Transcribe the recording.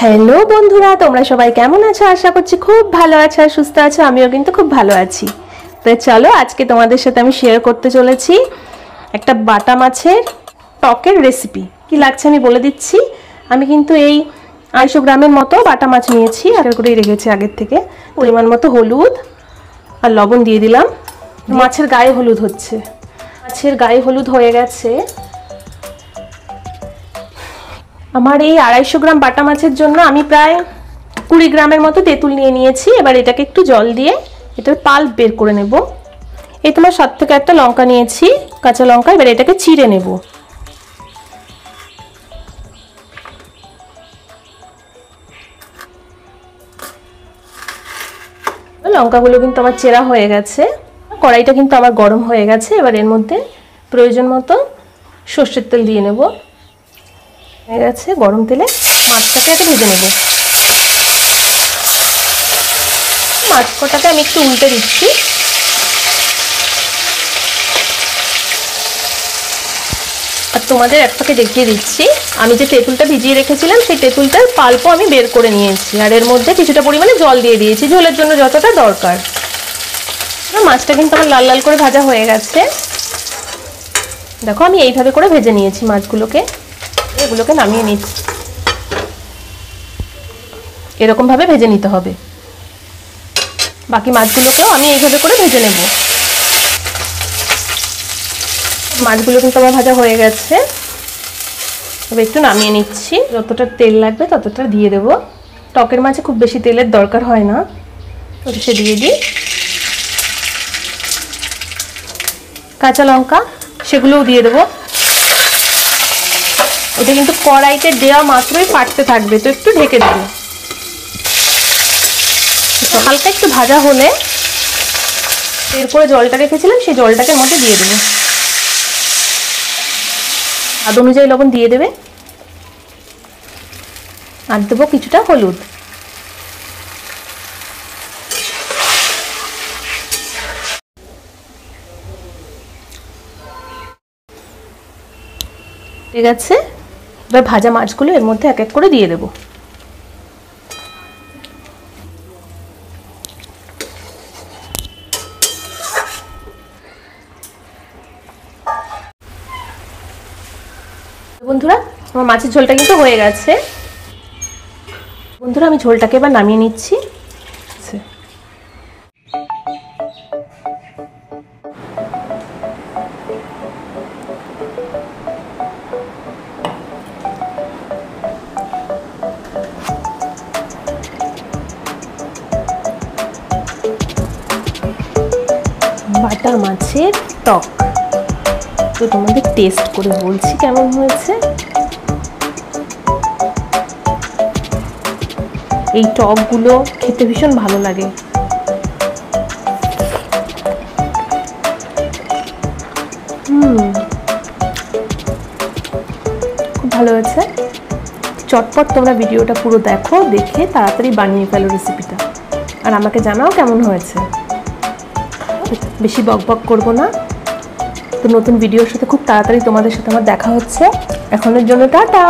Hello বন্ধুরা, তোমরা সবাই কেমন আছো? আশা করছি খুব ভালো আছো আর সুস্থ আছো। আমিও কিন্তু খুব ভালো আছি। তো চলো আজকে তোমাদের সাথে আমি শেয়ার করতে চলেছি একটা বাটা মাছের টকের রেসিপি। কি লাগছে আমি বলে দিচ্ছি। আমি কিন্তু এই 250 গ্রামের মতো বাটা মাছ নিয়েছি, আগে করেই রেখেছি আগের থেকে। পরিমাণ মতো হলুদ আর লবণ দিয়ে দিলাম। মাছের গায়ে হলুদ হচ্ছে, মাছের গায়ে হলুদ হয়ে গেছে। আমার এই 250 গ্রাম বাটা মাছের জন্য আমি প্রায় 20 গ্রামের মতো তেঁতুল নিয়ে নিয়েছি। এবার এটাকে একটু জল দিয়ে এটার পাল্প বের করে নেব। এই তোমার 7 থেকে 8টা লঙ্কা নিয়েছি, কাঁচা লঙ্কা। এবার এটাকে চিড়ে নেব। লঙ্কাগুলো কিন্তু আমার চেরা হয়ে গেছে। কড়াইটা কিন্তু আমার গরম হয়ে গেছে। এবার এর মধ্যে প্রয়োজন মতো সর্ষের তেল দিয়ে নেব। হয়ে গেছে গরম তেলে মাছটাকে আগে ভেজে নেব। মাছ কটাকে আমি একটু উল্টে দিচ্ছি। আর তোমাদের একটাকে দেখিয়ে দিচ্ছি, আমি যে তেঁতুলটা ভিজিয়ে রেখেছিলাম সেই তেঁতুলটার পাল্পও আমি বের করে নিয়েছি। আর এর মধ্যে কিছুটা পরিমাণে জল দিয়ে দিয়েছি, ঝোলের জন্য যতটা দরকার। মাছটা কিন্তু আমার লাল লাল করে ভাজা হয়ে গেছে। দেখো আমি এইভাবে করে ভেজে নিয়েছি মাছগুলোকে। এগুলোকে নামিয়ে নিচ্ছি। এরকম ভাবে ভেজে নিতে হবে। বাকি মাছগুলোকেও আমি এইভাবে করে ভেজে নেব। মাছগুলো কিন্তু আমার ভাজা হয়ে গেছে। এবার একটু নামিয়ে নিচ্ছি। যতটা তেল লাগবে ততটা দিয়ে দেব। টকের মাছে খুব বেশি তেলের দরকার হয় না। সে দিয়ে দিই কাঁচা লঙ্কা, সেগুলোও দিয়ে দেবো। এটা কিন্তু কড়াইতে দেওয়া মাত্রই ফাটতে থাকবে, তো একটু ঢেকে দেবো। হালকা একটু ভাজা হলে এরপরে জলটা রেখেছিলাম সেই জলটাকে মধ্যে দিয়ে দেবো। স্বাদ অনুযায়ী লবণ দিয়ে দেবে। আর দেবো কিছুটা হলুদ। ঠিক আছে, এবার ভাজা মাছগুলো এর মধ্যে এক এক করে দিয়ে দেবো। বন্ধুরা আমার মাছের ঝোলটা কিন্তু হয়ে গেছে। বন্ধুরা আমি ঝোলটাকে এবার নামিয়ে নিচ্ছি। বাটা মাছের টক তো তোমাদের টেস্ট করে বলছি কেমন হয়েছে। এই টকগুলো খেতে ভীষণ ভালো লাগে। খুব ভালো হয়েছে। চটপট তোমরা ভিডিওটা পুরো দেখো, দেখে তাড়াতাড়ি বানিয়ে ফেলো রেসিপিটা। আর আমাকে জানাও কেমন হয়েছে। বেশি বকবক করবো না। তো নতুন ভিডিওর সাথে খুব তাড়াতাড়ি তোমাদের সাথে আমার দেখা হচ্ছে। এখনের জন্য টাটা।